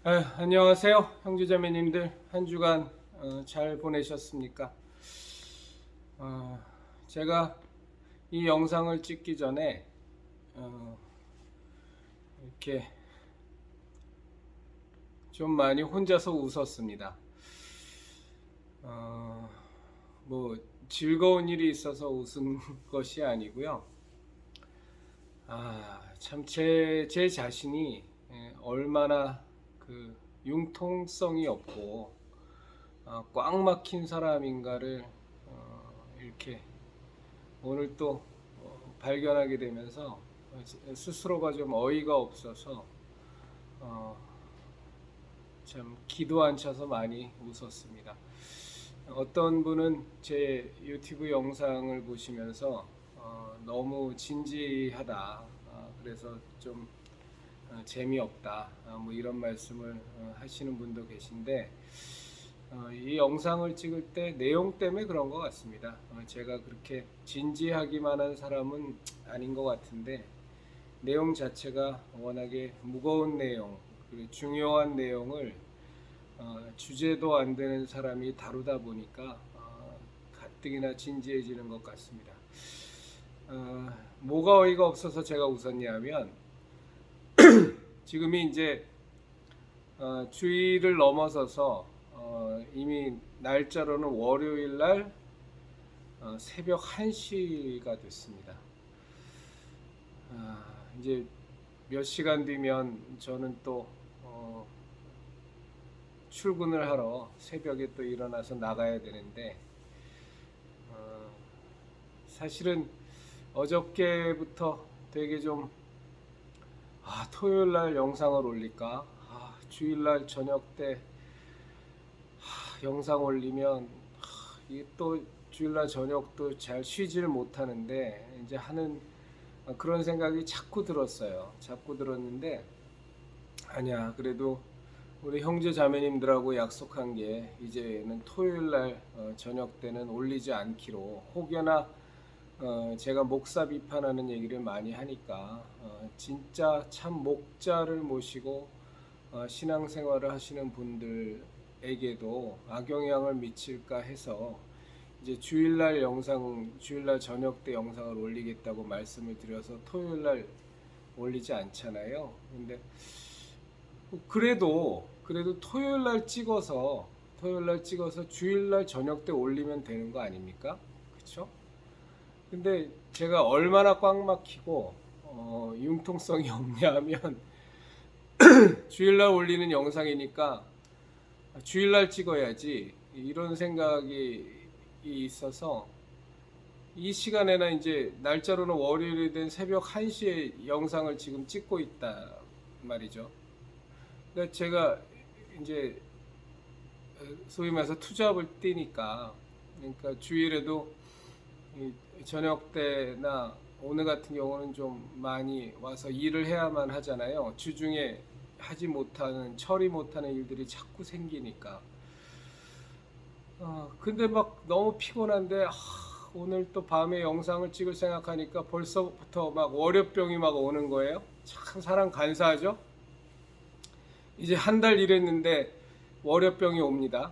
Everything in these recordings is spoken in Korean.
안녕하세요, 형제자매님들. 한 주간 잘 보내셨습니까? 어, 제가 이 영상을 찍기 전에 어, 이렇게 좀 많이 혼자서 웃었습니다. 어, 뭐 즐거운 일이 있어서 웃은 것이 아니고요. 참 제 자신이 얼마나 그 융통성이 없고 꽉 막힌 사람인가를 이렇게 오늘 또 발견하게 되면서 스스로가 좀 어이가 없어서 어, 참 기도 안 차서 많이 웃었습니다. 어떤 분은 제 유튜브 영상을 보시면서 너무 진지하다, 그래서 좀 재미없다, 뭐 이런 말씀을 하시는 분도 계신데, 이 영상을 찍을 때 내용 때문에 그런 것 같습니다. 제가 그렇게 진지하기만 한 사람은 아닌 것 같은데, 내용 자체가 워낙에 무거운 내용, 그리고 중요한 내용을 주제도 안 되는 사람이 다루다 보니까 가뜩이나 진지해지는 것 같습니다. 뭐가 어이가 없어서 제가 웃었냐면, 지금이 이제 주일을 넘어서서 이미 날짜로는 월요일 날 새벽 1시가 됐습니다. 이제 몇 시간 뒤면 저는 또 출근을 하러 새벽에 또 일어나서 나가야 되는데, 어, 사실은 어저께부터 되게 좀 토요일 날 영상을 올릴까, 주일 날 저녁 때 영상 올리면 이게 또 주일날 저녁도 잘 쉬질 못하는데 이제 하는 그런 생각이 자꾸 들었어요. 자꾸 들었는데, 아니야, 그래도 우리 형제 자매님들하고 약속한 게 이제는 토요일날 저녁 때는 올리지 않기로, 혹여나 제가 목사 비판하는 얘기를 많이 하니까 진짜 참 목자를 모시고 신앙생활을 하시는 분들에게도 악영향을 미칠까 해서 이제 주일날 저녁 때 영상을 올리겠다고 말씀을 드려서 토요일날 올리지 않잖아요. 근데 그래도 토요일날 찍어서 주일날 저녁 때 올리면 되는 거 아닙니까? 그렇죠? 근데 제가 얼마나 꽉 막히고 융통성이 없냐면, 주일날 올리는 영상이니까 주일날 찍어야지 이런 생각이 있어서 이 시간에나 이제 날짜로는 월요일이 된 새벽 1시에 영상을 지금 찍고 있다 말이죠. 그러니까 제가 이제 소위 말해서 투잡을 뛰니까, 그러니까 주일에도 저녁 때나 오늘 같은 경우는 좀 많이 와서 일을 해야만 하잖아요. 주중에 하지 못하는, 처리 못하는 일들이 자꾸 생기니까. 근데 막 너무 피곤한데, 오늘 또 밤에 영상을 찍을 생각하니까 벌써부터 막 월요병이 막 오는 거예요. 참 사람 간사하죠? 이제 한 달 일했는데 월요병이 옵니다.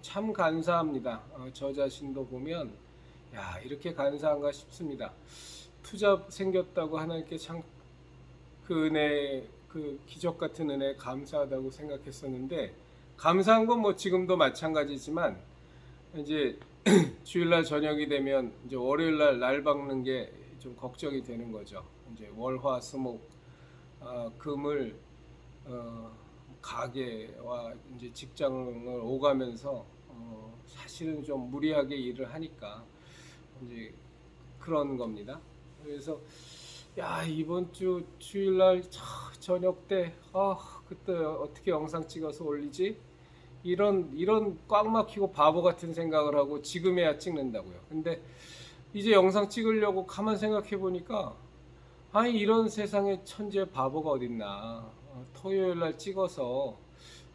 참 간사합니다. 저 자신도 보면, 야, 이렇게 간사한가 싶습니다. 투잡 생겼다고 하나님께 참 그 은혜, 그 기적 같은 은혜 감사하다고 생각했었는데, 감사한 건 뭐 지금도 마찬가지지만, 이제 주일날 저녁이 되면 이제 월요일날 날 박는 게 좀 걱정이 되는 거죠. 이제 월화수목 금을 가게와 이제 직장을 오가면서 사실은 좀 무리하게 일을 하니까 이제 그런 겁니다. 그래서 야, 이번 주 주일날 저녁 때 그때 어떻게 영상 찍어서 올리지? 이런 꽉 막히고 바보 같은 생각을 하고 지금에야 찍는다고요. 근데 이제 영상 찍으려고 가만 생각해 보니까, 아니, 이런 세상에 천재 바보가 어딨나. 토요일 날 찍어서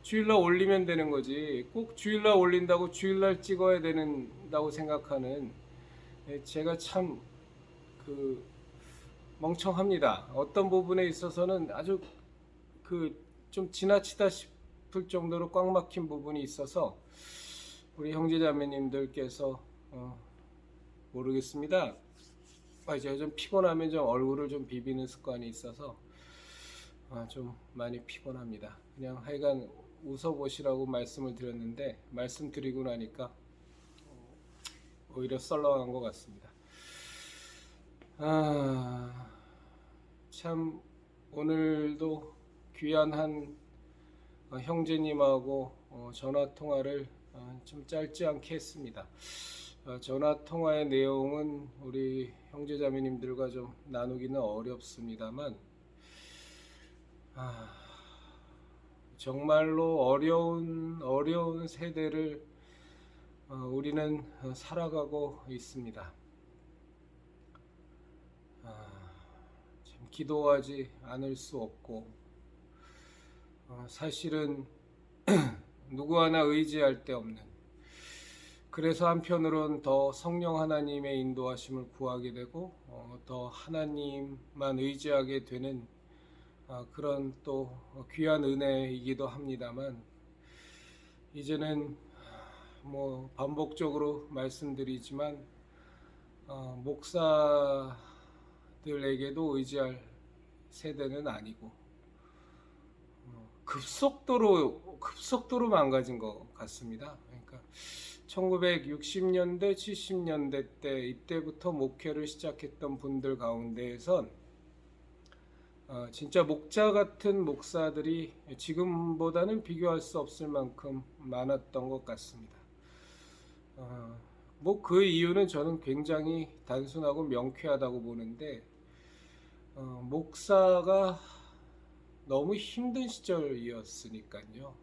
주일날 올리면 되는 거지. 꼭 주일날 올린다고 주일날 찍어야 된다고 생각하는, 제가 참 그 멍청합니다. 어떤 부분에 있어서는 아주 그 좀 지나치다 싶을 정도로 꽉 막힌 부분이 있어서 우리 형제자매님들께서 모르겠습니다. 제가 좀 피곤하면 좀 얼굴을 좀 비비는 습관이 있어서 좀 많이 피곤합니다. 그냥 하여간 웃어보시라고 말씀을 드렸는데 말씀드리고 나니까 오히려 썰렁한 것 같습니다. 참 오늘도 귀한 한 형제님하고 전화 통화를 좀 짧지 않게 했습니다. 전화 통화의 내용은 우리 형제자매님들과 좀 나누기는 어렵습니다만 정말로 어려운 세대를 우리는 살아가고 있습니다. 참 기도하지 않을 수 없고 사실은 누구 하나 의지할 데 없는, 그래서 한편으론 더 성령 하나님의 인도하심을 구하게 되고 더 하나님만 의지하게 되는 그런 또 귀한 은혜이기도 합니다만, 이제는 뭐 반복적으로 말씀드리지만 목사들에게도 의지할 세대는 아니고 급속도로 망가진 것 같습니다. 그러니까 1960년대, 70년대 때 이때부터 목회를 시작했던 분들 가운데에선 진짜 목자 같은 목사들이 지금보다는 비교할 수 없을 만큼 많았던 것 같습니다. 뭐 그 이유는 저는 굉장히 단순하고 명쾌하다고 보는데, 목사가 너무 힘든 시절이었으니까요.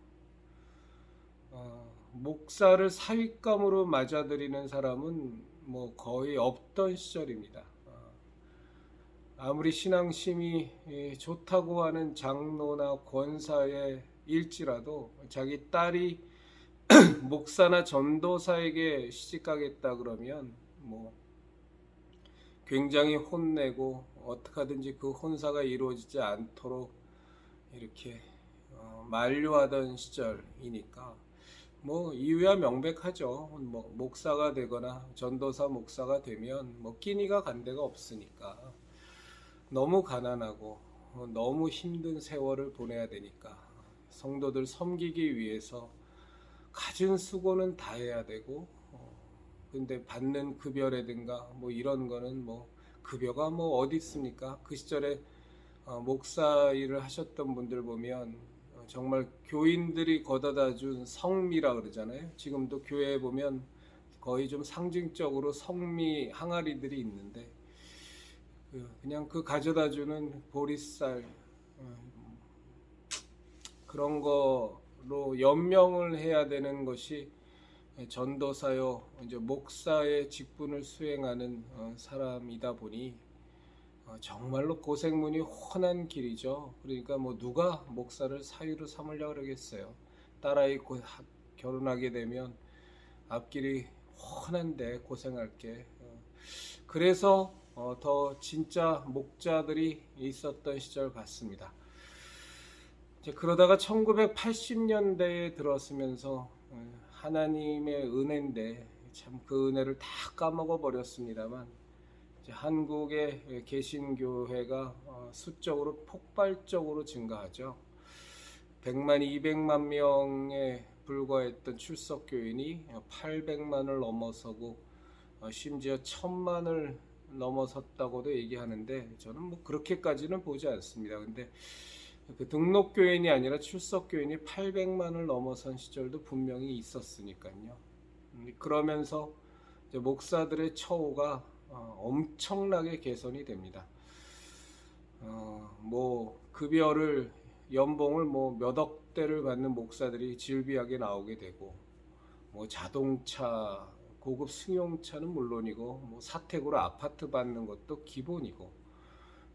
목사를 사윗감으로 맞아들이는 사람은 뭐 거의 없던 시절입니다. 아무리 신앙심이 좋다고 하는 장로나 권사의 일지라도 자기 딸이 목사나 전도사에게 시집가겠다 그러면 뭐 굉장히 혼내고 어떻게 하든지 그 혼사가 이루어지지 않도록 이렇게 만류하던 시절이니까 뭐 이유야 명백하죠. 뭐 목사가 되거나 전도사 목사가 되면 뭐 끼니가 간 데가 없으니까, 너무 가난하고 너무 힘든 세월을 보내야 되니까 성도들 섬기기 위해서 갖은 수고는 다 해야 되고, 근데 받는 급여라든가 뭐 이런 거는 뭐 급여가 뭐 어디 있습니까? 그 시절에 목사 일을 하셨던 분들 보면 정말 교인들이 걷어다 준 성미라 그러잖아요. 지금도 교회에 보면 거의 좀 상징적으로 성미 항아리들이 있는데 그냥 그 가져다 주는 보리쌀 그런 거로 연명을 해야 되는 것이 전도사요, 이제 목사의 직분을 수행하는 사람이다 보니 정말로 고생문이 훤한 길이죠. 그러니까 뭐 누가 목사를 사위로 삼으려고 그러겠어요. 딸아이 결혼하게 되면 앞길이 훤한데 고생할 게. 그래서 더 진짜 목자들이 있었던 시절 같습니다. 이제 그러다가 1980년대에 들어서면서 하나님의 은혜인데 참 그 은혜를 다 까먹어 버렸습니다만, 한국의 개신교회가 수적으로 폭발적으로 증가하죠. 100만, 200만 명에 불과했던 출석교인이 800만을 넘어서고 심지어 1000만을 넘어섰다고도 얘기하는데, 저는 뭐 그렇게까지는 보지 않습니다. 근데 그 등록교인이 아니라 출석교인이 800만을 넘어선 시절도 분명히 있었으니까요. 그러면서 이제 목사들의 처우가 엄청나게 개선이 됩니다. 뭐 급여를 연봉을 뭐 몇 억대를 받는 목사들이 질비하게 나오게 되고, 뭐 자동차, 고급 승용차는 물론이고 뭐 사택으로 아파트 받는 것도 기본이고,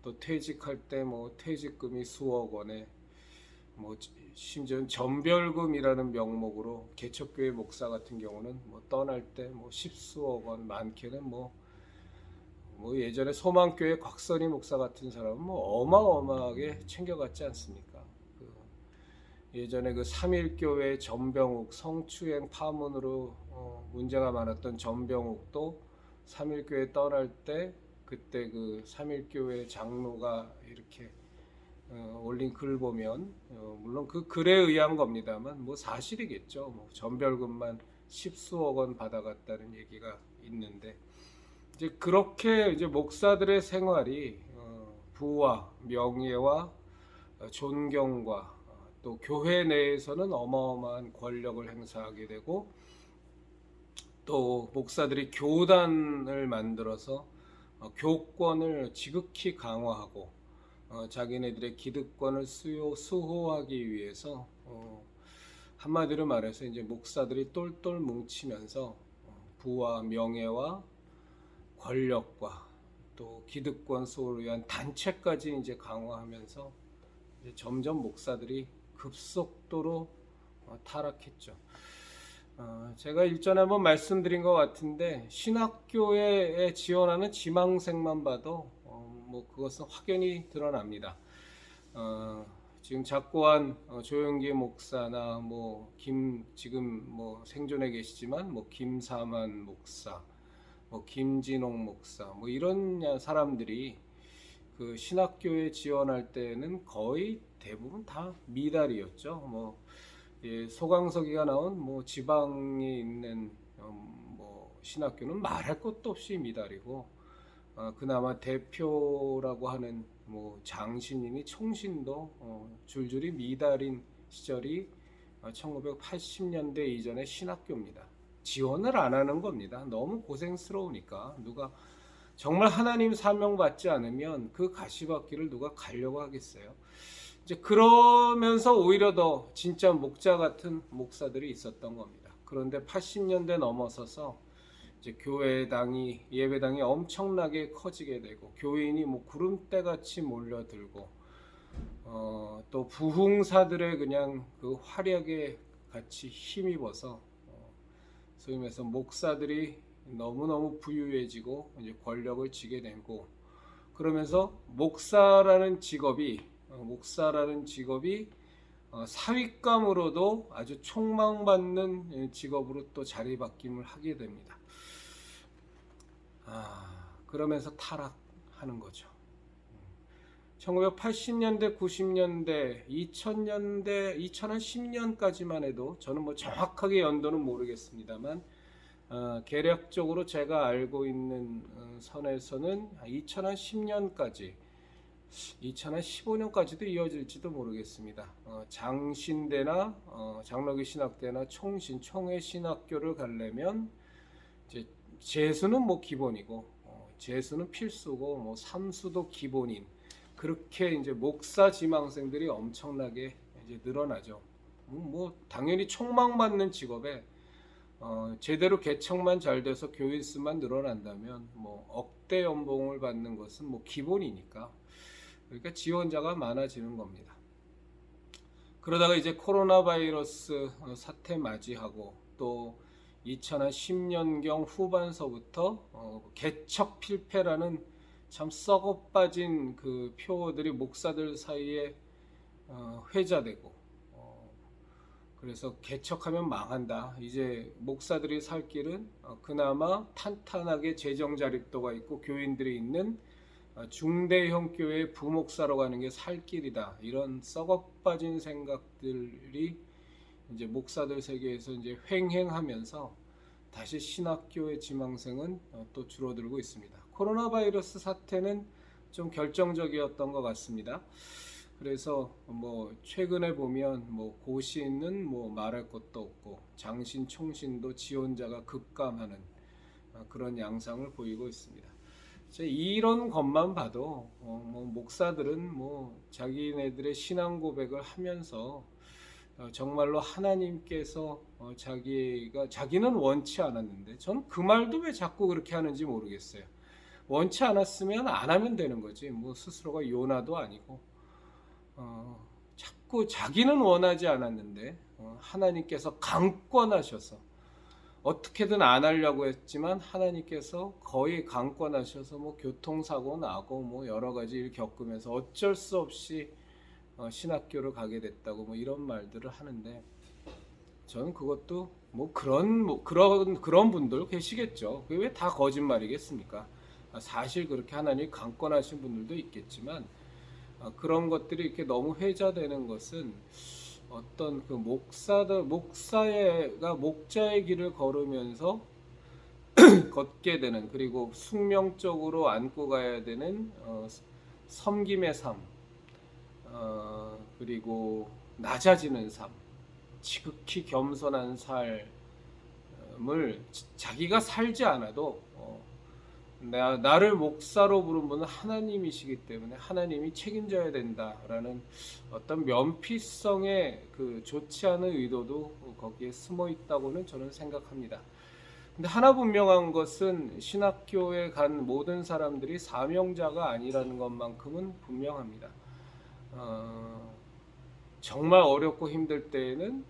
또 퇴직할 때 뭐 퇴직금이 수억 원에, 뭐 심지어는 전별금이라는 명목으로 개척교회 목사 같은 경우는 뭐 떠날 때 뭐 십수억 원, 많게는 뭐 예전에 소망교회 곽선희 목사 같은 사람은 뭐 어마어마하게 챙겨갔지 않습니까? 예전에 그 삼일교회 전병욱 성추행 파문으로 문제가 많았던 전병욱도 삼일교회 떠날 때 그때 그 삼일교회 장로가 이렇게 올린 글 보면 물론 그 글에 의한 겁니다만 뭐 사실이겠죠. 뭐 전별금만 십수억 원 받아갔다는 얘기가 있는데 이제 그렇게 이제 목사들의 생활이 부와 명예와 존경과 또 교회 내에서는 어마어마한 권력을 행사하게 되고 또 목사들이 교단을 만들어서 교권을 지극히 강화하고 자기네들의 기득권을 수호하기 위해서 한마디로 말해서 이제 목사들이 똘똘 뭉치면서 부와 명예와 권력과 또 기득권 수호를 위한 단체까지 이제 강화하면서 이제 점점 목사들이 급속도로 타락했죠. 제가 일전에 한번 말씀드린 것 같은데 신학교에 지원하는 지망생만 봐도 뭐 그것은 확연히 드러납니다. 지금 작고한 조영기 목사나 뭐 지금 뭐 생존해 계시지만 뭐 김사만 목사, 뭐 김진홍 목사, 뭐 이런 사람들이 그 신학교에 지원할 때는 거의 대부분 다 미달이었죠. 뭐 소강석이가 나온 뭐 지방에 있는 뭐 신학교는 말할 것도 없이 미달이고 그나마 대표라고 하는 뭐 장신이니 총신도 줄줄이 미달인 시절이 1980년대 이전의 신학교입니다. 지원을 안 하는 겁니다. 너무 고생스러우니까 누가 정말 하나님 사명 받지 않으면 그 가시밭길을 누가 가려고 하겠어요. 이제 그러면서 오히려 더 진짜 목자 같은 목사들이 있었던 겁니다. 그런데 80년대 넘어서서 이제 교회당이 예배당이 엄청나게 커지게 되고 교인이 뭐 구름대같이 몰려들고 또 부흥사들의 그냥 그 화력에 같이 힘입어서 소위 말해서 목사들이 너무너무 부유해지고 이제 권력을 쥐게 되고 그러면서 목사라는 직업이 사윗감으로도 아주 촉망받는 직업으로 또 자리바뀜을 하게 됩니다. 그러면서 타락하는 거죠. 1980년대, 90년대, 2000년대, 2010년까지만 해도 저는 뭐 정확하게 연도는 모르겠습니다만 개략적으로 제가 알고 있는 선에서는 2010년까지 2015년까지도 이어질지도 모르겠습니다. 장신대나 장로교 신학대나 총회 신학교를 가려면 이제 재수는 뭐 기본이고 재수는 필수고 뭐 삼수도 기본인 그렇게 이제 목사 지망생들이 엄청나게 이제 늘어나죠. 뭐 당연히 촉망받는 직업에 제대로 개척만 잘 돼서 교인 수만 늘어난다면 뭐 억대 연봉을 받는 것은 뭐 기본이니까 그러니까 지원자가 많아지는 겁니다. 그러다가 이제 코로나 바이러스 사태 맞이하고 또 2010년경 후반서부터 개척 필패라는 참 썩어 빠진 그 표어들이 목사들 사이에 회자되고 그래서 개척하면 망한다. 이제 목사들이 살 길은 그나마 탄탄하게 재정 자립도가 있고 교인들이 있는 중대형 교회 부목사로 가는 게 살 길이다. 이런 썩어 빠진 생각들이 이제 목사들 세계에서 이제 횡행하면서 다시 신학교의 지망생은 또 줄어들고 있습니다. 코로나 바이러스 사태는 좀 결정적이었던 것 같습니다. 그래서 뭐 최근에 보면 뭐 고시는 뭐 말할 것도 없고 장신 총신도 지원자가 급감하는 그런 양상을 보이고 있습니다. 이런 것만 봐도 뭐 목사들은 뭐 자기네들의 신앙 고백을 하면서 정말로 하나님께서 자기는 원치 않았는데 전 그 말도 왜 자꾸 그렇게 하는지 모르겠어요. 원치 않았으면 안 하면 되는 거지. 뭐 스스로가 요나도 아니고 자꾸 자기는 원하지 않았는데 하나님께서 강권하셔서 어떻게든 안 하려고 했지만 하나님께서 거의 강권하셔서 뭐 교통사고 나고 뭐 여러 가지 일 겪으면서 어쩔 수 없이 신학교를 가게 됐다고 뭐 이런 말들을 하는데, 저는 그것도 그런 분들 계시겠죠. 그게 왜 다 거짓말이겠습니까? 사실 그렇게 하나님이 강권하신 분들도 있겠지만, 그런 것들이 이렇게 너무 회자되는 것은 어떤 그 목자의 길을 걸으면서 걷게 되는, 그리고 숙명적으로 안고 가야 되는 섬김의 삶, 그리고 낮아지는 삶, 지극히 겸손한 삶을 자기가 살지 않아도 나를 목사로 부른 분은 하나님이시기 때문에 하나님이 책임져야 된다라는 어떤 면피성의 그 좋지 않은 의도도 거기에 숨어 있다고는 저는 생각합니다. 근데 하나 분명한 것은 신학교에 간 모든 사람들이 사명자가 아니라는 것만큼은 분명합니다. 정말 어렵고 힘들 때에는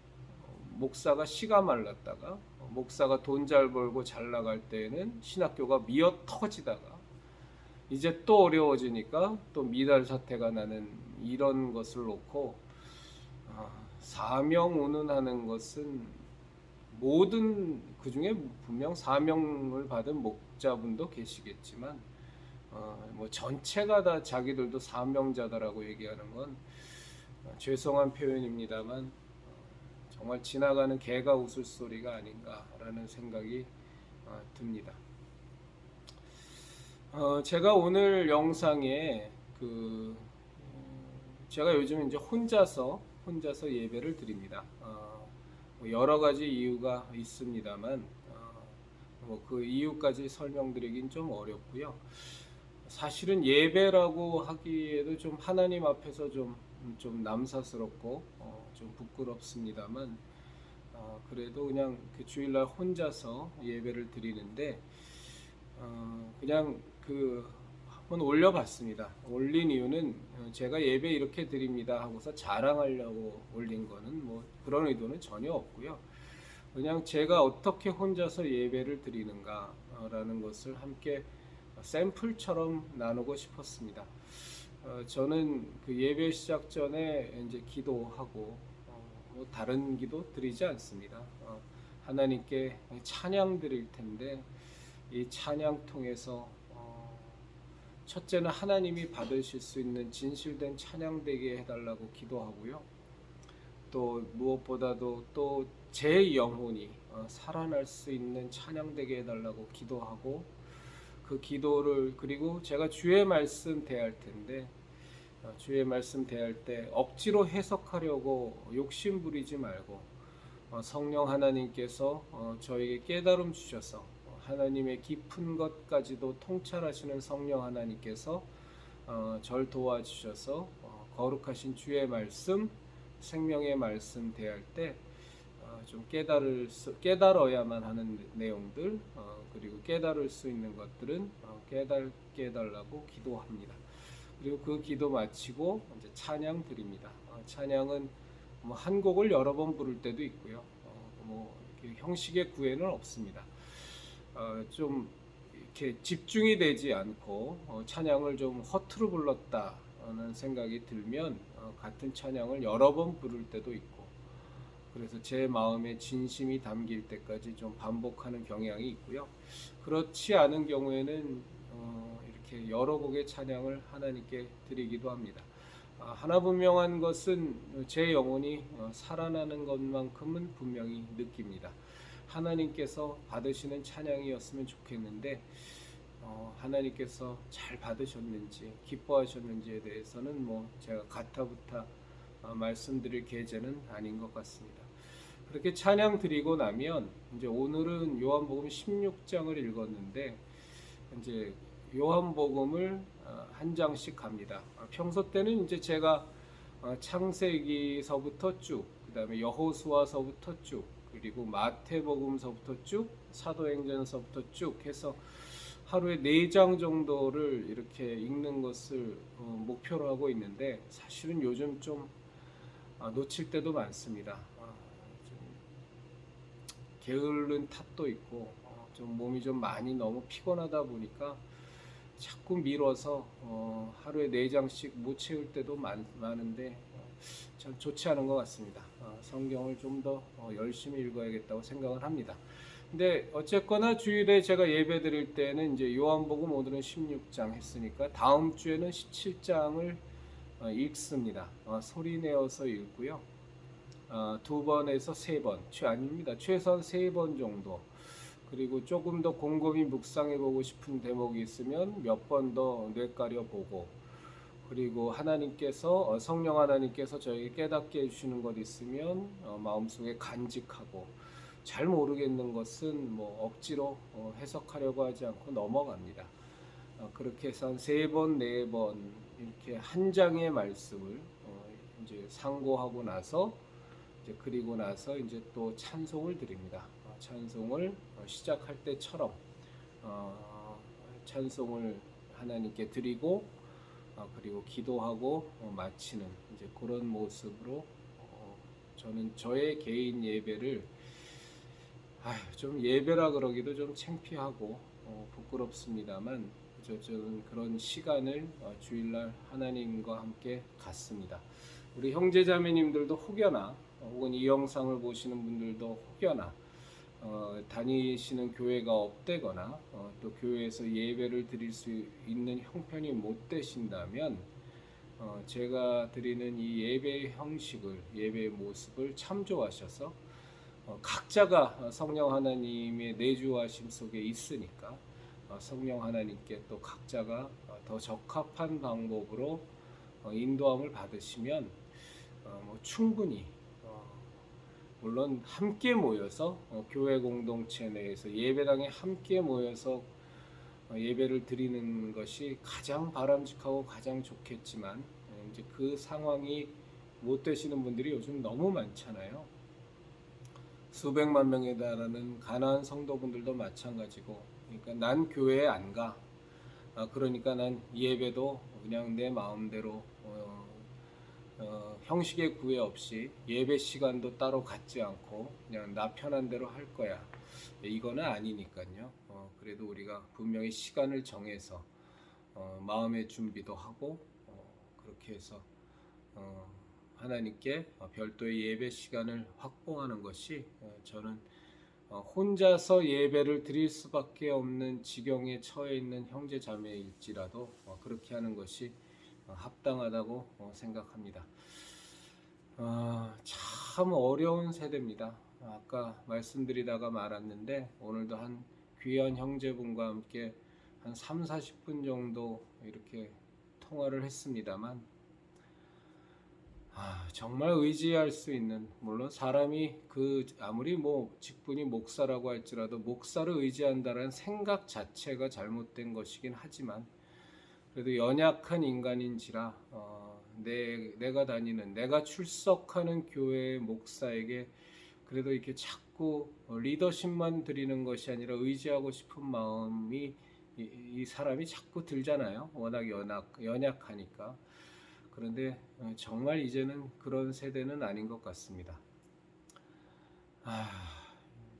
목사가 씨가 말랐다가, 목사가 돈 잘 벌고 잘 나갈 때에는 신학교가 미어 터지다가, 이제 또 어려워지니까 또 미달 사태가 나는 이런 것을 놓고, 사명 운운하는 것은 모든, 그중에 분명 사명을 받은 목자분도 계시겠지만 뭐 전체가 다 자기들도 사명자다라고 얘기하는 건 죄송한 표현입니다만 정말 지나가는 개가 웃을 소리가 아닌가라는 생각이 듭니다. 제가 오늘 영상에 제가 요즘 이제 혼자서 예배를 드립니다. 뭐 여러 가지 이유가 있습니다만 그 이유까지 설명드리긴 좀 어렵고요. 사실은 예배라고 하기에도 좀 하나님 앞에서 좀 남사스럽고 좀 부끄럽습니다만, 그래도 그냥 그 주일날 혼자서 예배를 드리는데, 그냥 한번 올려봤습니다. 올린 이유는 제가 예배 이렇게 드립니다 하고서 자랑하려고 올린 거는 뭐 그런 의도는 전혀 없고요. 그냥 제가 어떻게 혼자서 예배를 드리는가라는 것을 함께 샘플처럼 나누고 싶었습니다. 저는 그 예배 시작 전에 이제 기도하고 뭐 다른 기도 드리지 않습니다. 하나님께 찬양 드릴 텐데, 이 찬양 통해서 첫째는 하나님이 받으실 수 있는 진실된 찬양 되게 해달라고 기도하고요. 또 무엇보다도 또 제 영혼이 살아날 수 있는 찬양 되게 해달라고 기도하고, 그 기도를, 그리고 제가 주의 말씀 대할 텐데, 주의 말씀 대할 때 억지로 해석하려고 욕심 부리지 말고, 성령 하나님께서 저에게 깨달음 주셔서 하나님의 깊은 것까지도 통찰하시는 성령 하나님께서 절 도와주셔서 거룩하신 주의 말씀, 생명의 말씀 대할 때 좀 깨달아야만 하는 내용들, 그리고 깨달을 수 있는 것들은 깨닫게 해달라고 기도합니다. 그리고 그 기도 마치고 이제 찬양 드립니다. 찬양은 뭐 한 곡을 여러 번 부를 때도 있고요. 뭐 형식의 구애는 없습니다. 좀 이렇게 집중이 되지 않고 찬양을 좀 허투루 불렀다는 생각이 들면 같은 찬양을 여러 번 부를 때도 있고, 그래서 제 마음에 진심이 담길 때까지 좀 반복하는 경향이 있고요. 그렇지 않은 경우에는 이렇게 여러 곡의 찬양을 하나님께 드리기도 합니다. 하나 분명한 것은 제 영혼이 살아나는 것만큼은 분명히 느낍니다. 하나님께서 받으시는 찬양이었으면 좋겠는데, 하나님께서 잘 받으셨는지 기뻐하셨는지에 대해서는 뭐 제가 가타부타 말씀드릴 계제는 아닌 것 같습니다. 그렇게 찬양 드리고 나면 이제 오늘은 요한복음 16장을 읽었는데, 이제 요한복음을 한 장씩 갑니다. 평소 때는 이제 제가 창세기서부터 쭉, 그다음에 여호수아서부터 쭉, 그리고 마태복음서부터 쭉, 사도행전서부터 쭉 해서 하루에 4장 정도를 이렇게 읽는 것을 목표로 하고 있는데, 사실은 요즘 좀 놓칠 때도 많습니다. 좀 게으른 탓도 있고 좀 몸이 좀 많이 너무 피곤하다 보니까 자꾸 미뤄서 하루에 4장씩 못 채울 때도 많은데, 참 좋지 않은 것 같습니다. 성경을 좀 더 열심히 읽어야겠다고 생각을 합니다. 근데 어쨌거나 주일에 제가 예배 드릴 때는 이제 요한복음 오늘은 16장 했으니까 다음 주에는 17장을 읽습니다. 소리 내어서 읽고요. 2번에서 3번, 아닙니다. 최소한 3번 정도. 그리고 조금 더 곰곰이 묵상해 보고 싶은 대목이 있으면 몇 번 더 뇌가려 보고, 그리고 하나님께서 성령 하나님께서 저에게 깨닫게 해주시는 것 있으면 마음속에 간직하고, 잘 모르겠는 것은 뭐 억지로 해석하려고 하지 않고 넘어갑니다. 그렇게 해서 한 3번, 4번 이렇게 한 장의 말씀을 이제 상고하고 나서 이제 그리고 나서 이제 또 찬송을 드립니다. 찬송을 시작할 때처럼 찬송을 하나님께 드리고 그리고 기도하고 마치는 이제 그런 모습으로 저는 저의 개인 예배를 좀 예배라 그러기도 좀 창피하고 부끄럽습니다만 저는 그런 시간을 주일날 하나님과 함께 갖습니다. 우리 형제자매님들도 혹여나 혹은 이 영상을 보시는 분들도 혹여나 다니시는 교회가 없대거나 또 교회에서 예배를 드릴 수 있는 형편이 못 되신다면 제가 드리는 이 예배 형식을, 예배의 모습을 참조하셔서 각자가 성령 하나님의 내주하심 속에 있으니까 성령 하나님께 또 각자가 더 적합한 방법으로 인도함을 받으시면 충분히 물론 함께 모여서 교회 공동체 내에서 예배당에 함께 모여서 예배를 드리는 것이 가장 바람직하고 가장 좋겠지만 이제 그 상황이 못 되시는 분들이 요즘 너무 많잖아요. 수백만 명에 달하는 가난한 성도분들도 마찬가지고, 그러니까 난 교회에 안 가. 그러니까 난 예배도 그냥 내 마음대로 형식의 구애 없이 예배 시간도 따로 갖지 않고 그냥 나 편한 대로 할 거야. 이거는 아니니까요. 그래도 우리가 분명히 시간을 정해서 마음의 준비도 하고 그렇게 해서 하나님께 별도의 예배 시간을 확보하는 것이 저는 혼자서 예배를 드릴 수밖에 없는 지경에 처해 있는 형제 자매일지라도 그렇게 하는 것이 합당하다고 생각합니다. 참 어려운 세대입니다. 아까 말씀드리다가 말았는데 오늘도 한 귀한 형제분과 함께 한 3, 40분 정도 이렇게 통화를 했습니다만 정말 의지할 수 있는, 물론 사람이 아무리 직분이 목사라고 할지라도 목사를 의지한다는 생각 자체가 잘못된 것이긴 하지만 그래도 연약한 인간인지라 내가 다니는, 내가 출석하는 교회의 목사에게 그래도 이렇게 자꾸 리더십만 드리는 것이 아니라 의지하고 싶은 마음이 이 사람이 자꾸 들잖아요. 워낙 연약하니까. 그런데 정말 이제는 그런 세대는 아닌 것 같습니다.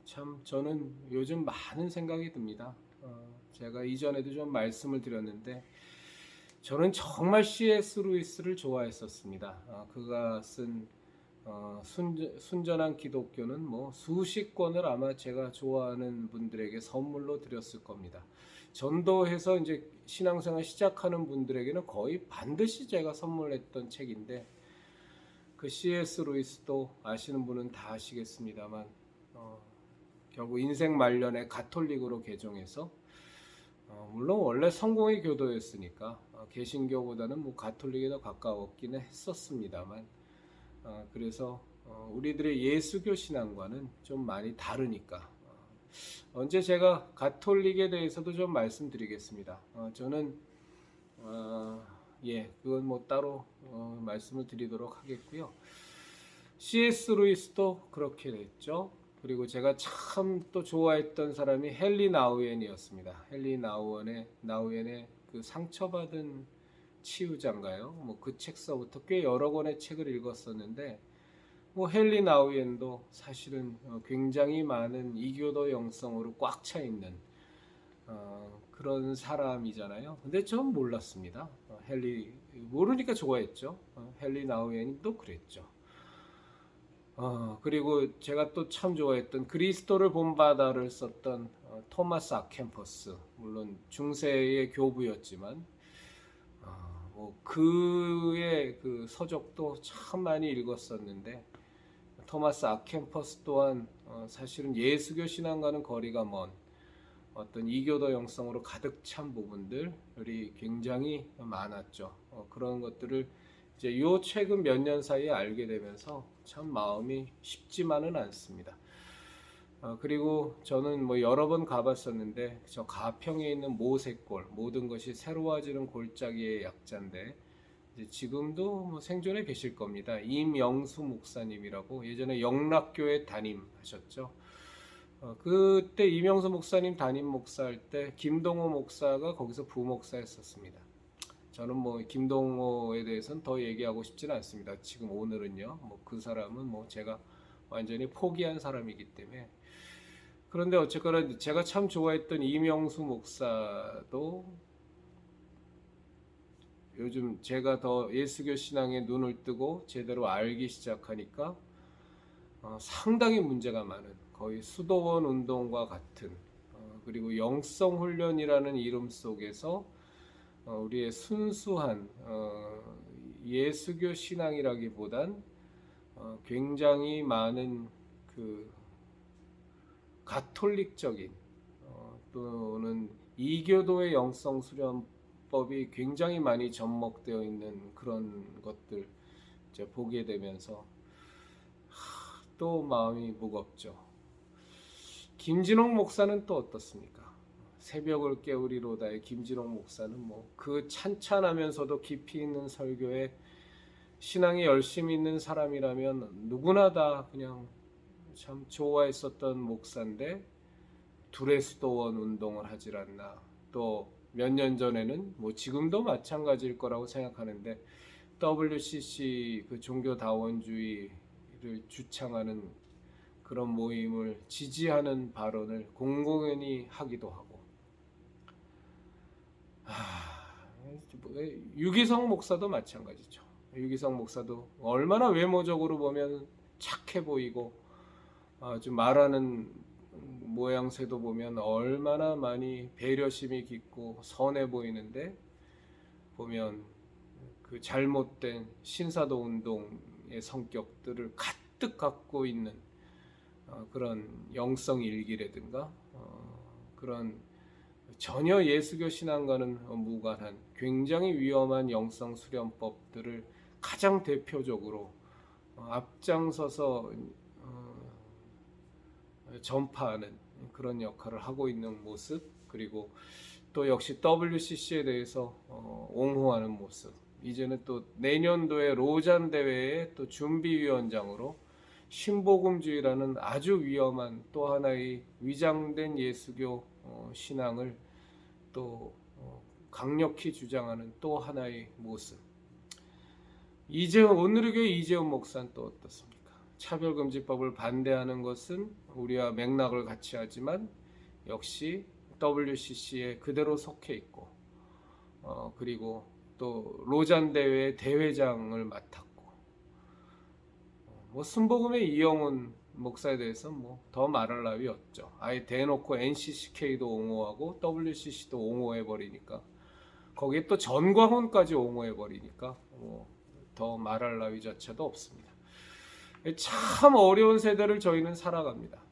참 저는 요즘 많은 생각이 듭니다. 제가 이전에도 좀 말씀을 드렸는데 저는 정말 C.S. 루이스를 좋아했었습니다. 그가 쓴 순전한 기독교는 수십 권을 아마 제가 좋아하는 분들에게 선물로 드렸을 겁니다. 전도해서 이제 신앙생활 시작하는 분들에게는 거의 반드시 제가 선물했던 책인데 그 C.S. 루이스도 아시는 분은 다 아시겠습니다만 결국 인생 말년에 가톨릭으로 개종해서 물론 원래 성공의 교도였으니까 개신교보다는 가톨릭에 더 가까웠기는 했었습니다만 그래서 우리들의 예수교 신앙과는 좀 많이 다르니까 언제 제가 가톨릭에 대해서도 좀 말씀드리겠습니다. 저는 그건 따로 말씀을 드리도록 하겠고요. C.S. 루이스도 그렇게 됐죠. 그리고 제가 참 또 좋아했던 사람이 헨리 나우엔이었습니다. 헨리 나우엔의 그 상처받은 치유자인가요? 그 책서부터 꽤 여러 권의 책을 읽었었는데 헨리 나우엔도 사실은 굉장히 많은 이교도 영성으로 꽉 차 있는 그런 사람이잖아요. 근데 전 몰랐습니다. 헨리 모르니까 좋아했죠. 헨리 나우엔도 그랬죠. 그리고 제가 또 참 좋아했던 그리스도를 본바다를 썼던 토마스 아켐퍼스, 물론 중세의 교부였지만 뭐 그의 그 서적도 참 많이 읽었었는데, 토마스 아켐퍼스 또한 사실은 예수교 신앙과는 거리가 먼 어떤 이교도 영성으로 가득 찬 부분들이 굉장히 많았죠. 그런 것들을 이제 요 최근 몇 년 사이에 알게 되면서 참 마음이 쉽지만은 않습니다. 그리고 저는 뭐 여러 번 가봤었는데, 저 가평에 있는 모세골, 모든 것이 새로워지는 골짜기의 약자인데, 이제 지금도 뭐 생존해 계실 겁니다. 임영수 목사님이라고, 예전에 영락교회 담임하셨죠. 그때 임영수 목사님 담임 목사할 때 김동호 목사가 거기서 부목사였었습니다. 저는 뭐 김동호에 대해서는 더 얘기하고 싶지는 않습니다. 지금 오늘은요, 뭐 그 사람은 뭐 제가 완전히 포기한 사람이기 때문에. 그런데 어쨌거나 제가 참 좋아했던 임영수 목사도 요즘 제가 더 예수교 신앙에 눈을 뜨고 제대로 알기 시작하니까 상당히 문제가 많은, 거의 수도원 운동과 같은, 그리고 영성 훈련이라는 이름 속에서 우리의 순수한 예수교 신앙이라기보단 굉장히 많은 그 가톨릭적인 또는 이교도의 영성 수련법이 굉장히 많이 접목되어 있는 그런 것들 이제 보게 되면서 또 마음이 무겁죠. 김진홍 목사는 또 어떻습니까? 새벽을 깨우리로다의 김진홍 목사는 뭐 그 찬찬하면서도 깊이 있는 설교에 신앙에 열심히 있는 사람이라면 누구나 다 그냥 참 좋아했었던 목사인데, 둘의 수도원 운동을 하질 않나. 또 몇 년 전에는 뭐 지금도 마찬가지일 거라고 생각하는데, WCC 그 종교다원주의를 주창하는 그런 모임을 지지하는 발언을 공공연히 하기도 하고, 유기성 목사도 마찬가지죠. 유기성 목사도 얼마나 외모적으로 보면 착해 보이고, 좀 말하는 모양새도 보면 얼마나 많이 배려심이 깊고 선해 보이는데, 보면 그 잘못된 신사도 운동의 성격들을 가득 갖고 있는 그런 영성 일기라든가 그런 전혀 예수교 신앙과는 무관한 굉장히 위험한 영성 수련법들을 가장 대표적으로 앞장서서 전파하는 그런 역할을 하고 있는 모습, 그리고 또 역시 WCC에 대해서 옹호하는 모습. 이제는 또 내년도에 로잔 대회의 또 준비위원장으로 신복음주의라는 아주 위험한 또 하나의 위장된 예수교 신앙을 또 강력히 주장하는 또 하나의 모습. 오늘의 교회 이재훈 목사는 또 어떻습니까? 차별금지법을 반대하는 것은 우리와 맥락을 같이 하지만 역시 WCC에 그대로 속해 있고, 그리고 또 로잔 대회 대회장을 맡았고, 뭐 순복음의 이영훈 목사에 대해서 뭐 더 말할 나위 없죠. 아예 대놓고 NCCK도 옹호하고 WCC도 옹호해 버리니까, 거기에 또 전광훈까지 옹호해 버리니까 뭐 더 말할 나위조차도 없습니다. 참 어려운 세대를 저희는 살아갑니다.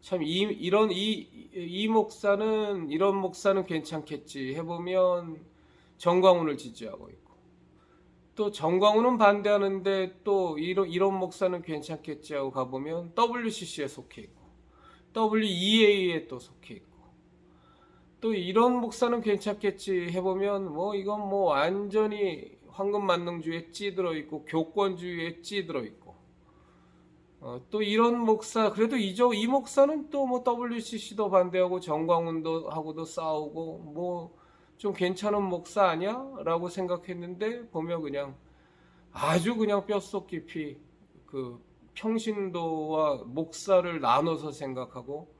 참 이 목사는, 이런 목사는 괜찮겠지 해보면 정광훈을 지지하고 있고, 또 정광훈은 반대하는데 또 이런 목사는 괜찮겠지 하고 가보면 WCC에 속해 있고, WEA에 또 속해 있고, 또 이런 목사는 괜찮겠지 해보면 뭐 이건 뭐 완전히 황금만능주의에 찌들어 있고 교권주의에 찌들어 있고, 또 이런 목사, 그래도 이 목사는 또 뭐 WCC도 반대하고 정광훈도 하고도 싸우고 뭐 좀 괜찮은 목사 아니야? 라고 생각했는데, 보면 그냥 아주 그냥 뼛속 깊이 그 평신도와 목사를 나눠서 생각하고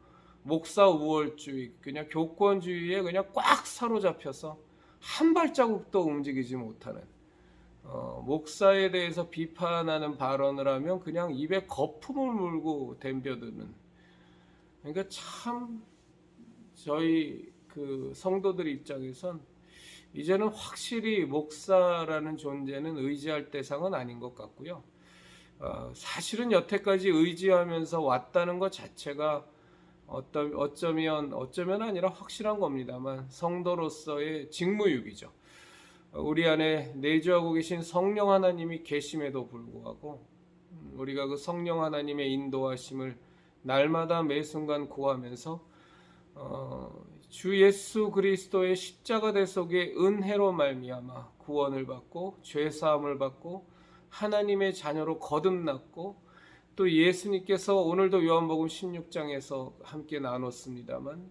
목사 우월주의, 그냥 교권주의에 그냥 꽉 사로잡혀서 한 발자국도 움직이지 못하는, 목사에 대해서 비판하는 발언을 하면 그냥 입에 거품을 물고 덤벼드는. 그러니까 참 저희 그 성도들 입장에선 이제는 확실히 목사라는 존재는 의지할 대상은 아닌 것 같고요. 사실은 여태까지 의지하면서 왔다는 것 자체가 어쩌면 아니라 확실한 겁니다만 성도로서의 직무유기죠. 우리 안에 내주하고 계신 성령 하나님이 계심에도 불구하고 우리가 그 성령 하나님의 인도하심을 날마다 매 순간 구하면서 주 예수 그리스도의 십자가 대속의 은혜로 말미암아 구원을 받고 죄 사함을 받고 하나님의 자녀로 거듭났고, 또 예수님께서 오늘도 요한복음 16장에서 함께 나눴습니다만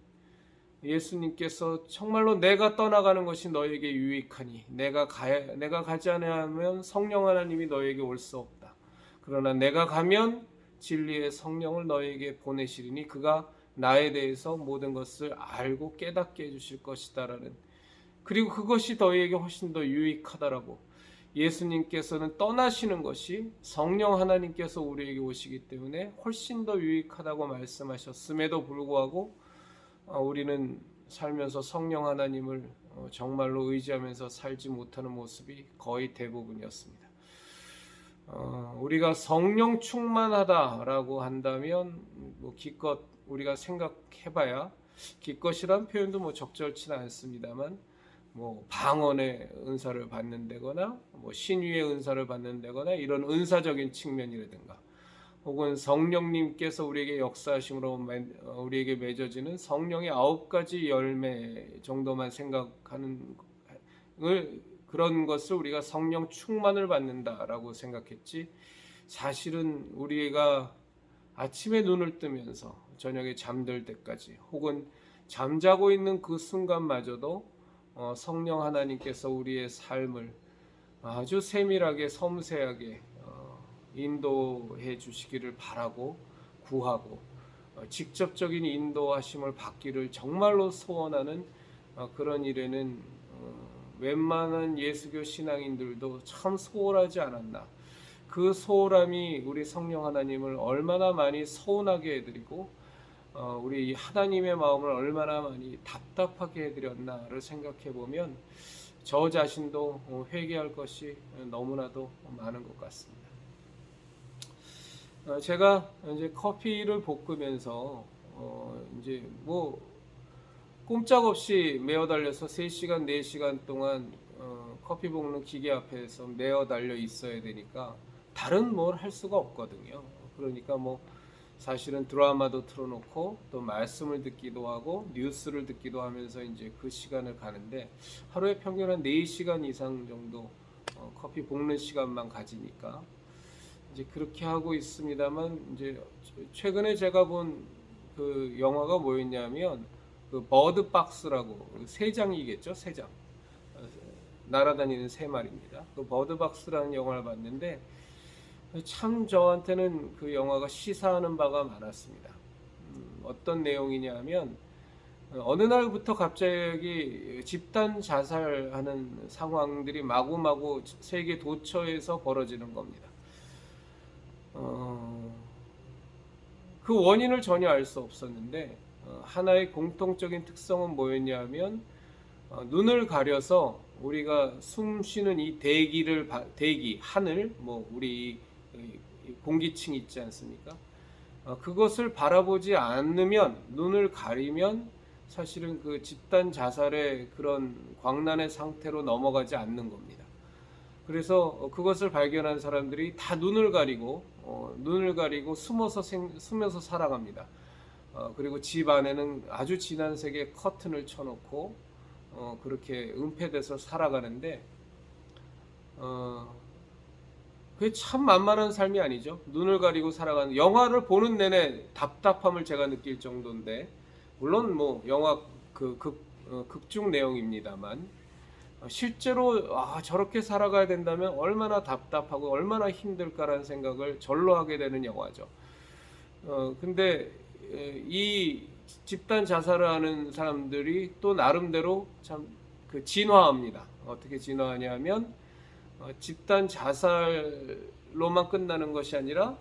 예수님께서 정말로 내가 떠나가는 것이 너에게 유익하니 내가 가지 않으면 성령 하나님이 너에게 올 수 없다. 그러나 내가 가면 진리의 성령을 너에게 보내시리니 그가 나에 대해서 모든 것을 알고 깨닫게 해주실 것이다라는, 그리고 그것이 너에게 훨씬 더 유익하다라고, 예수님께서는 떠나시는 것이 성령 하나님께서 우리에게 오시기 때문에 훨씬 더 유익하다고 말씀하셨음에도 불구하고 우리는 살면서 성령 하나님을 정말로 의지하면서 살지 못하는 모습이 거의 대부분이었습니다. 우리가 성령 충만하다라고 한다면 뭐 기껏 우리가 생각해봐야, 기껏이란 표현도 뭐 적절치는 않습니다만 뭐 방언의 은사를 받는다거나 뭐 신유의 은사를 받는다거나 이런 은사적인 측면이라든가, 혹은 성령님께서 우리에게 역사하심으로 우리에게 맺어지는 성령의 9가지 열매 정도만 생각하는 그런 것을 우리가 성령 충만을 받는다라고 생각했지, 사실은 우리가 아침에 눈을 뜨면서 저녁에 잠들 때까지 혹은 잠자고 있는 그 순간마저도 성령 하나님께서 우리의 삶을 아주 세밀하게 섬세하게 인도해 주시기를 바라고 구하고 직접적인 인도하심을 받기를 정말로 소원하는 그런 일에는 웬만한 예수교 신앙인들도 참 소홀하지 않았나. 그 소홀함이 우리 성령 하나님을 얼마나 많이 서운하게 해드리고 우리 하나님의 마음을 얼마나 많이 답답하게 해드렸나를 생각해 보면 저 자신도 회개할 것이 너무나도 많은 것 같습니다. 제가 이제 커피를 볶으면서 이제 뭐 꼼짝없이 매어 달려서 3시간, 4시간 동안 커피 볶는 기계 앞에서 매어 달려 있어야 되니까 다른 뭘 할 수가 없거든요. 그러니까 뭐 사실은 드라마도 틀어놓고 또 말씀을 듣기도 하고 뉴스를 듣기도 하면서 이제 그 시간을 가는데, 하루에 평균 한 4시간 이상 정도 커피 볶는 시간만 가지니까 이제 그렇게 하고 있습니다만, 이제 최근에 제가 본 그 영화가 뭐였냐면 그 버드 박스라고, 새장이겠죠, 새장, 날아다니는 새 말입니다. 그 버드 박스라는 영화를 봤는데 참 저한테는 그 영화가 시사하는 바가 많았습니다. 어떤 내용이냐면 어느 날부터 갑자기 집단 자살하는 상황들이 마구마구 세계 도처에서 벌어지는 겁니다. 그 원인을 전혀 알 수 없었는데 하나의 공통적인 특성은 뭐였냐면 눈을 가려서 우리가 숨 쉬는 이 대기, 하늘, 뭐 우리 공기층 있지 않습니까? 그것을 바라보지 않으면, 눈을 가리면 사실은 그 집단 자살의 그런 광란의 상태로 넘어가지 않는 겁니다. 그래서 그것을 발견한 사람들이 다 눈을 가리고 숨어서 살아갑니다. 그리고 집 안에는 아주 진한 색의 커튼을 쳐놓고 그렇게 은폐돼서 살아가는데 그게 참 만만한 삶이 아니죠. 눈을 가리고 살아가는, 영화를 보는 내내 답답함을 제가 느낄 정도인데, 물론 뭐 영화 극중 내용입니다만 실제로 저렇게 살아가야 된다면 얼마나 답답하고 얼마나 힘들까라는 생각을 절로 하게 되는 영화죠. 근데 이 집단 자살을 하는 사람들이 또 나름대로 참 그 진화합니다. 어떻게 진화하냐면 집단 자살로만 끝나는 것이 아니라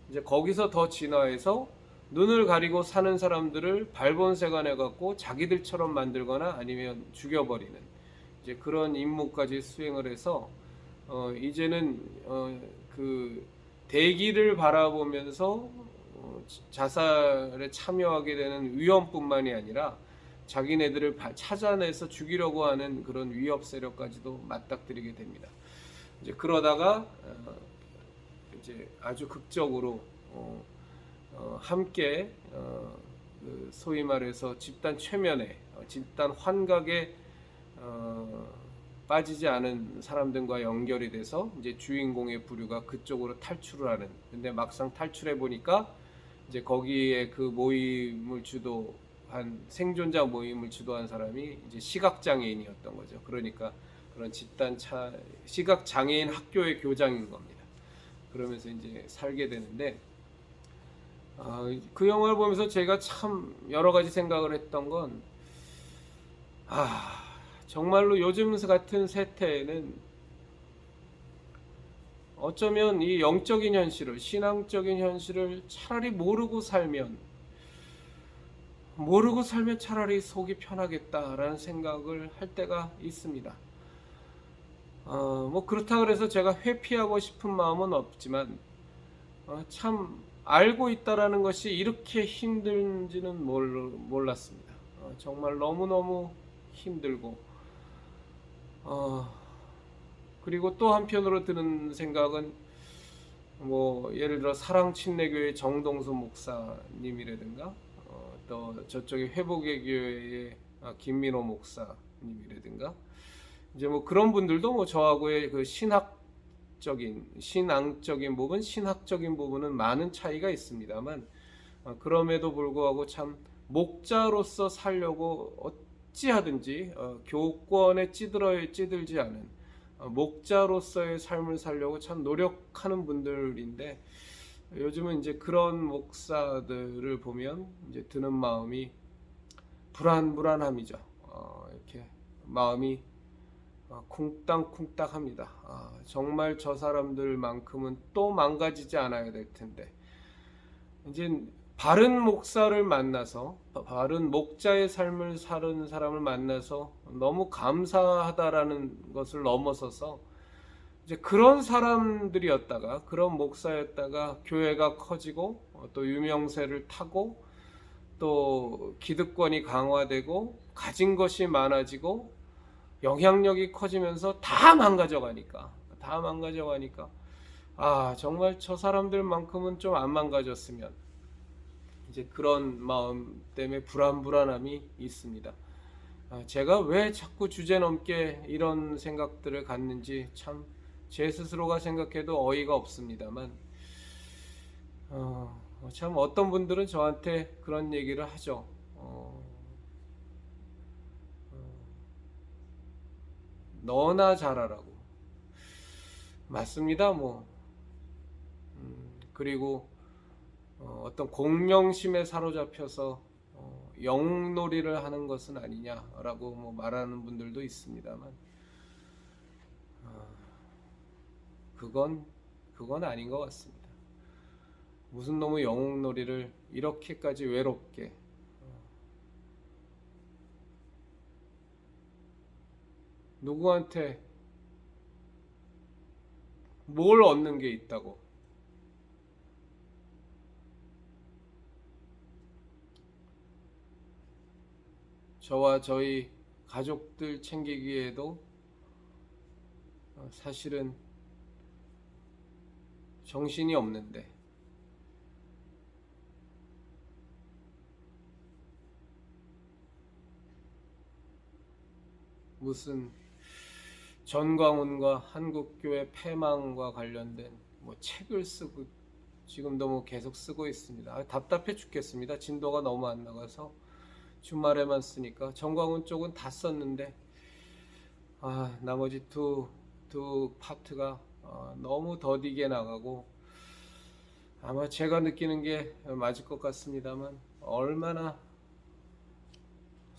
이제 거기서 더 진화해서 눈을 가리고 사는 사람들을 발본색안해 갖고 자기들처럼 만들거나 아니면 죽여버리는 이제 그런 임무까지 수행을 해서 이제는 그 대기를 바라보면서 자살에 참여하게 되는 위험뿐만이 아니라 자기네들을 찾아내서 죽이려고 하는 그런 위협 세력까지도 맞닥뜨리게 됩니다. 이제 그러다가 이제 아주 극적으로 함께 그 소위 말해서 집단 최면에 집단 환각에 빠지지 않은 사람들과 연결이 돼서 이제 주인공의 부류가 그쪽으로 탈출을 하는. 근데 막상 탈출해 보니까 이제 거기에 그 모임을 주도한 생존자 모임을 주도한 사람이 이제 시각 장애인이었던 거죠. 그러니까 그런 집단 시각 장애인 학교의 교장인 겁니다. 그러면서 이제 살게 되는데 그 영화를 보면서 제가 참 여러 가지 생각을 했던 건 정말로 요즘 같은 세태에는 어쩌면 이 영적인 현실을 신앙적인 현실을 차라리 모르고 살면 차라리 속이 편하겠다라는 생각을 할 때가 있습니다. 뭐 그렇다 그래서 제가 회피하고 싶은 마음은 없지만 참 알고 있다라는 것이 이렇게 힘든지는 몰랐습니다. 정말 너무너무 힘들고 그리고 또 한편으로 드는 생각은 뭐 예를 들어 사랑침례교회 정동수 목사님이라든가 또 저쪽에 회복의 교회의 김민호 목사님이라든가 이제 뭐 그런 분들도 뭐 저하고의 그 신앙적인 부분, 신학적인 부분은 많은 차이가 있습니다만 그럼에도 불구하고 참 목자로서 살려고 어찌하든지 교권에 찌들지 않은 목자로서의 삶을 살려고 참 노력하는 분들인데 요즘은 이제 그런 목사들을 보면 이제 드는 마음이 불안합니다. 이렇게 마음이 쿵땅쿵땅합니다. 정말 저 사람들만큼은 또 망가지지 않아야 될 텐데 이제 바른 목사를 만나서 바른 목자의 삶을 사는 사람을 만나서 너무 감사하다라는 것을 넘어서서 이제 그런 사람들이었다가 그런 목사였다가 교회가 커지고 또 유명세를 타고 또 기득권이 강화되고 가진 것이 많아지고 영향력이 커지면서 다 망가져가니까 정말 저 사람들만큼은 좀 안 망가졌으면 이제 그런 마음 때문에 불안함이 있습니다. 제가 왜 자꾸 주제넘게 이런 생각들을 갖는지 참 제 스스로가 생각해도 어이가 없습니다만 참 어떤 분들은 저한테 그런 얘기를 하죠. 너나 잘하라고. 맞습니다. 그리고 어떤 공명심에 사로잡혀서 영웅놀이를 하는 것은 아니냐라고 뭐 말하는 분들도 있습니다만 그건 아닌 것 같습니다. 무슨 놈의 영웅놀이를 이렇게까지 외롭게 누구한테 뭘 얻는 게 있다고 저와 저희 가족들 챙기기에도 사실은 정신이 없는데 무슨 전광훈과 한국교회 패망과 관련된 뭐 책을 쓰고 지금도 뭐 계속 쓰고 있습니다. 답답해 죽겠습니다. 진도가 너무 안 나가서 주말에만 쓰니까 전광훈 쪽은 다 썼는데 나머지 두 파트가 너무 더디게 나가고 아마 제가 느끼는 게 맞을 것 같습니다만 얼마나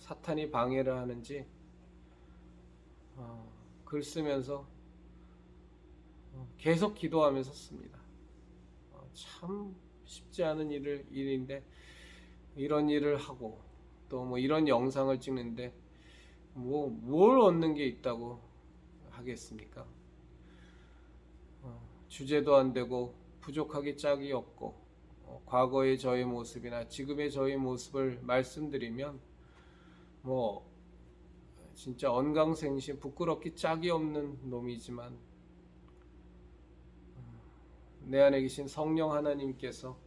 사탄이 방해를 하는지 글 쓰면서 계속 기도하면서 씁니다. 참 쉽지 않은 일인데 이런 일을 하고 또 뭐 이런 영상을 찍는데 뭐 뭘 얻는 게 있다고 하겠습니까? 주제도 안 되고 부족하기 짝이 없고 과거의 저의 모습이나 지금의 저의 모습을 말씀드리면 뭐 진짜 언강생심 부끄럽기 짝이 없는 놈이지만 내 안에 계신 성령 하나님께서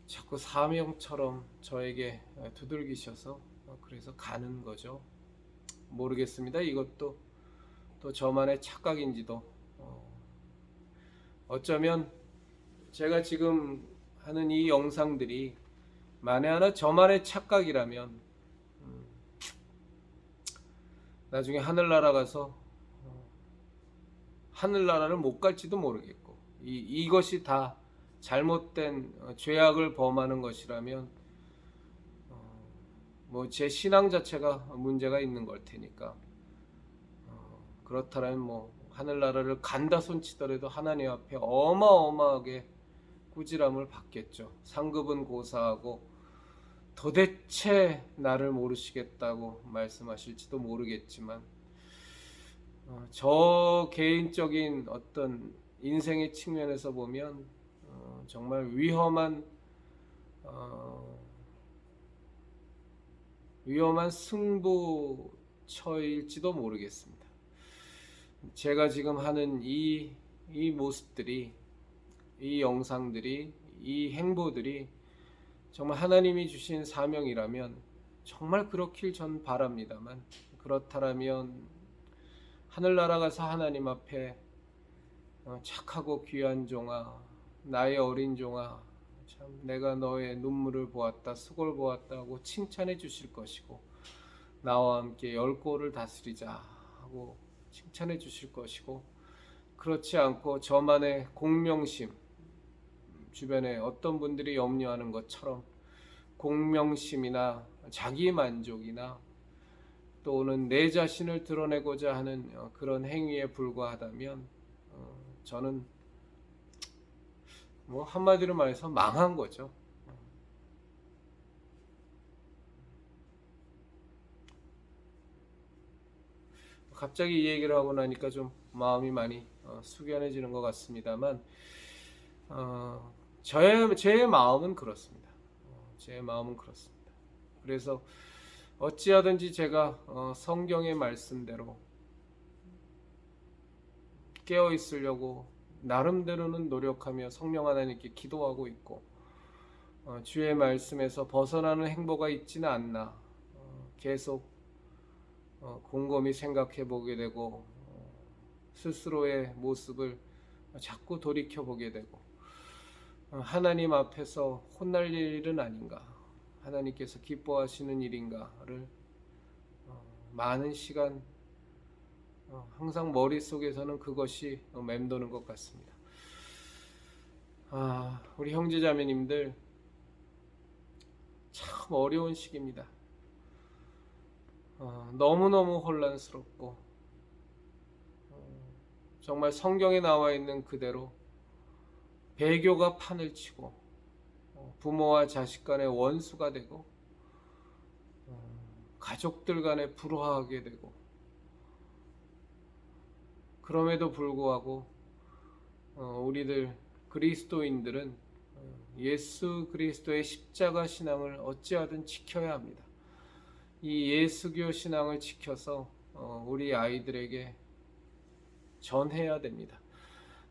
자꾸 사명처럼 저에게 두들기셔서 그래서 가는 거죠. 모르겠습니다. 이것도 또 저만의 착각인지도 어쩌면 제가 지금 하는 이 영상들이 만에 하나 저만의 착각이라면 나중에 하늘나라 가서 하늘나라를 못 갈지도 모르겠고 이것이 다 잘못된 죄악을 범하는 것이라면 뭐 제 신앙 자체가 문제가 있는 걸 테니까 그렇다면 뭐 하늘나라를 간다 손치더라도 하나님 앞에 어마어마하게 꾸지람을 받겠죠. 상급은 고사하고 도대체 나를 모르시겠다고 말씀하실지도 모르겠지만 저 개인적인 어떤 인생의 측면에서 보면 정말 위험한 승부처일지도 모르겠습니다. 제가 지금 하는 이 모습들이, 이 영상들이, 이 행보들이 정말 하나님이 주신 사명이라면 정말 그렇길 전 바랍니다만, 그렇다면 하늘나라 가서 하나님 앞에 착하고 귀한 종아, 나의 어린 종아, 참 내가 너의 눈물을 보았다, 수고를 보았다 하고 칭찬해 주실 것이고, 나와 함께 열 골을 다스리자 하고 칭찬해 주실 것이고, 그렇지 않고 저만의 공명심, 주변에 어떤 분들이 염려하는 것처럼 공명심이나 자기 만족이나 또는 내 자신을 드러내고자 하는 그런 행위에 불과하다면 저는 뭐 한마디로 말해서 망한 거죠. 갑자기 이 얘기를 하고 나니까 좀 마음이 많이 숙연해지는 것 같습니다만 제 마음은 그렇습니다. 제 마음은 그렇습니다. 그래서 어찌하든지 제가 성경의 말씀대로 깨어 있으려고 나름대로는 노력하며 성령 하나님께 기도하고 있고 주의 말씀에서 벗어나는 행보가 있지는 않나 계속 곰곰이 생각해 보게 되고 스스로의 모습을 자꾸 돌이켜 보게 되고 하나님 앞에서 혼날 일은 아닌가, 하나님께서 기뻐하시는 일인가를 많은 시간 항상 머릿속에서는 그것이 맴도는 것 같습니다. 우리 형제자매님들 참 어려운 시기입니다. 너무너무 혼란스럽고 정말 성경에 나와 있는 그대로 배교가 판을 치고 부모와 자식 간의 원수가 되고 가족들 간에 불화하게 되고, 그럼에도 불구하고 우리들 그리스도인들은 예수 그리스도의 십자가 신앙을 어찌하든 지켜야 합니다. 이 예수교 신앙을 지켜서 우리 아이들에게 전해야 됩니다.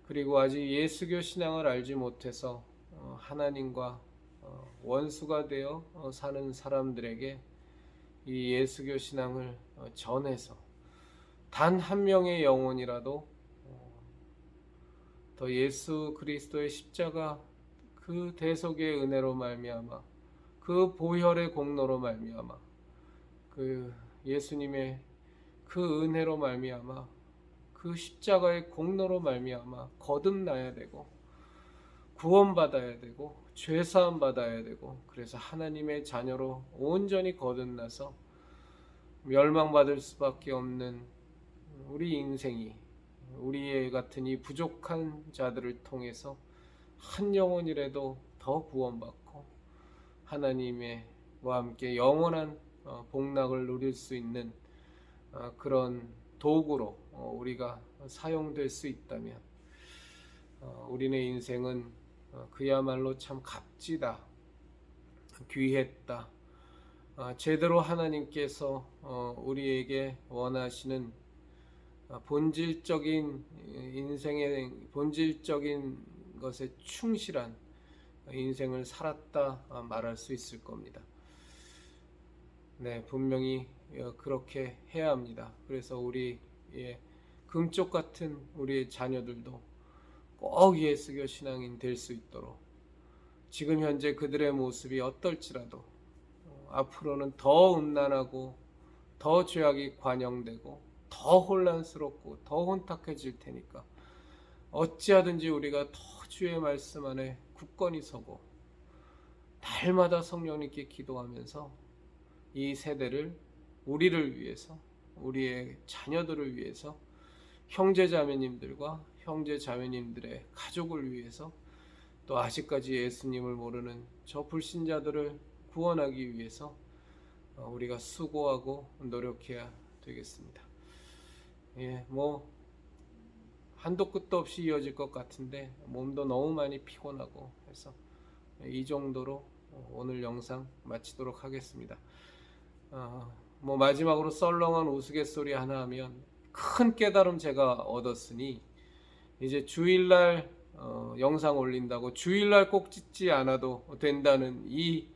그리고 아직 예수교 신앙을 알지 못해서 하나님과 원수가 되어 사는 사람들에게 이 예수교 신앙을 전해서 단 한 명의 영혼이라도 더 예수 그리스도의 십자가 그 대속의 은혜로 말미암아 그 보혈의 공로로 말미암아 그 예수님의 그 은혜로 말미암아 그 십자가의 공로로 말미암아 거듭나야 되고 구원받아야 되고 죄사함 받아야 되고, 그래서 하나님의 자녀로 온전히 거듭나서 멸망받을 수밖에 없는 우리 인생이, 우리의 같은 이 부족한 자들을 통해서 한 영혼이라도 더 구원받고 하나님의 와 함께 영원한 복락을 누릴 수 있는 그런 도구로 우리가 사용될 수 있다면 우리네 인생은 그야말로 참 값지다, 귀했다. 제대로 하나님께서 우리에게 원하시는 본질적인 인생의 본질적인 것에 충실한 인생을 살았다 말할 수 있을 겁니다. 네, 분명히 그렇게 해야 합니다. 그래서 우리의 금쪽 같은 우리의 자녀들도 꼭 예수교 신앙인 될 수 있도록, 지금 현재 그들의 모습이 어떨지라도 앞으로는 더 음란하고 더 죄악이 관영되고 더 혼란스럽고 더 혼탁해질 테니까 어찌하든지 우리가 더 주의 말씀 안에 굳건히 서고 날마다 성령님께 기도하면서 이 세대를, 우리를 위해서, 우리의 자녀들을 위해서, 형제자매님들과 형제자매님들의 가족을 위해서, 또 아직까지 예수님을 모르는 저 불신자들을 구원하기 위해서 우리가 수고하고 노력해야 되겠습니다. 한도 끝도 없이 이어질 것 같은데 몸도 너무 많이 피곤하고 해서 이 정도로 오늘 영상 마치도록 하겠습니다. 마지막으로 썰렁한 우스갯소리 하나 하면, 큰 깨달음 제가 얻었으니 이제 주일날 영상 올린다고 주일날 꼭 찍지 않아도 된다는 이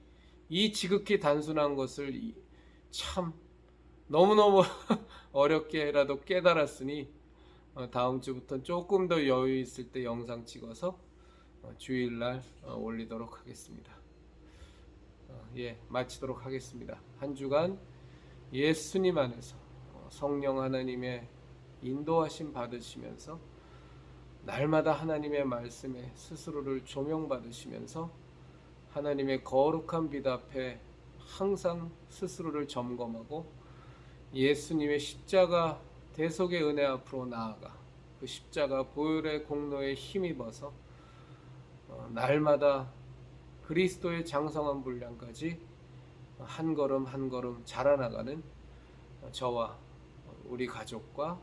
지극히 단순한 것을 참 너무너무 어렵게라도 깨달았으니 다음 주부터는 조금 더 여유 있을 때 영상 찍어서 주일날 올리도록 하겠습니다. 마치도록 하겠습니다. 한 주간 예수님 안에서 성령 하나님의 인도하심 받으시면서 날마다 하나님의 말씀에 스스로를 조명받으시면서 하나님의 거룩한 빛 앞에 항상 스스로를 점검하고 예수님의 십자가 대속의 은혜 앞으로 나아가 그 십자가 보혈의 공로에 힘입어서 날마다 그리스도의 장성한 분량까지 한 걸음 한 걸음 자라나가는 저와 우리 가족과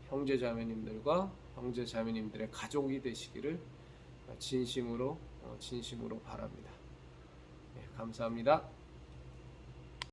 형제자매님들과 형제자매님들의 가족이 되시기를 진심으로 바랍니다. 감사합니다.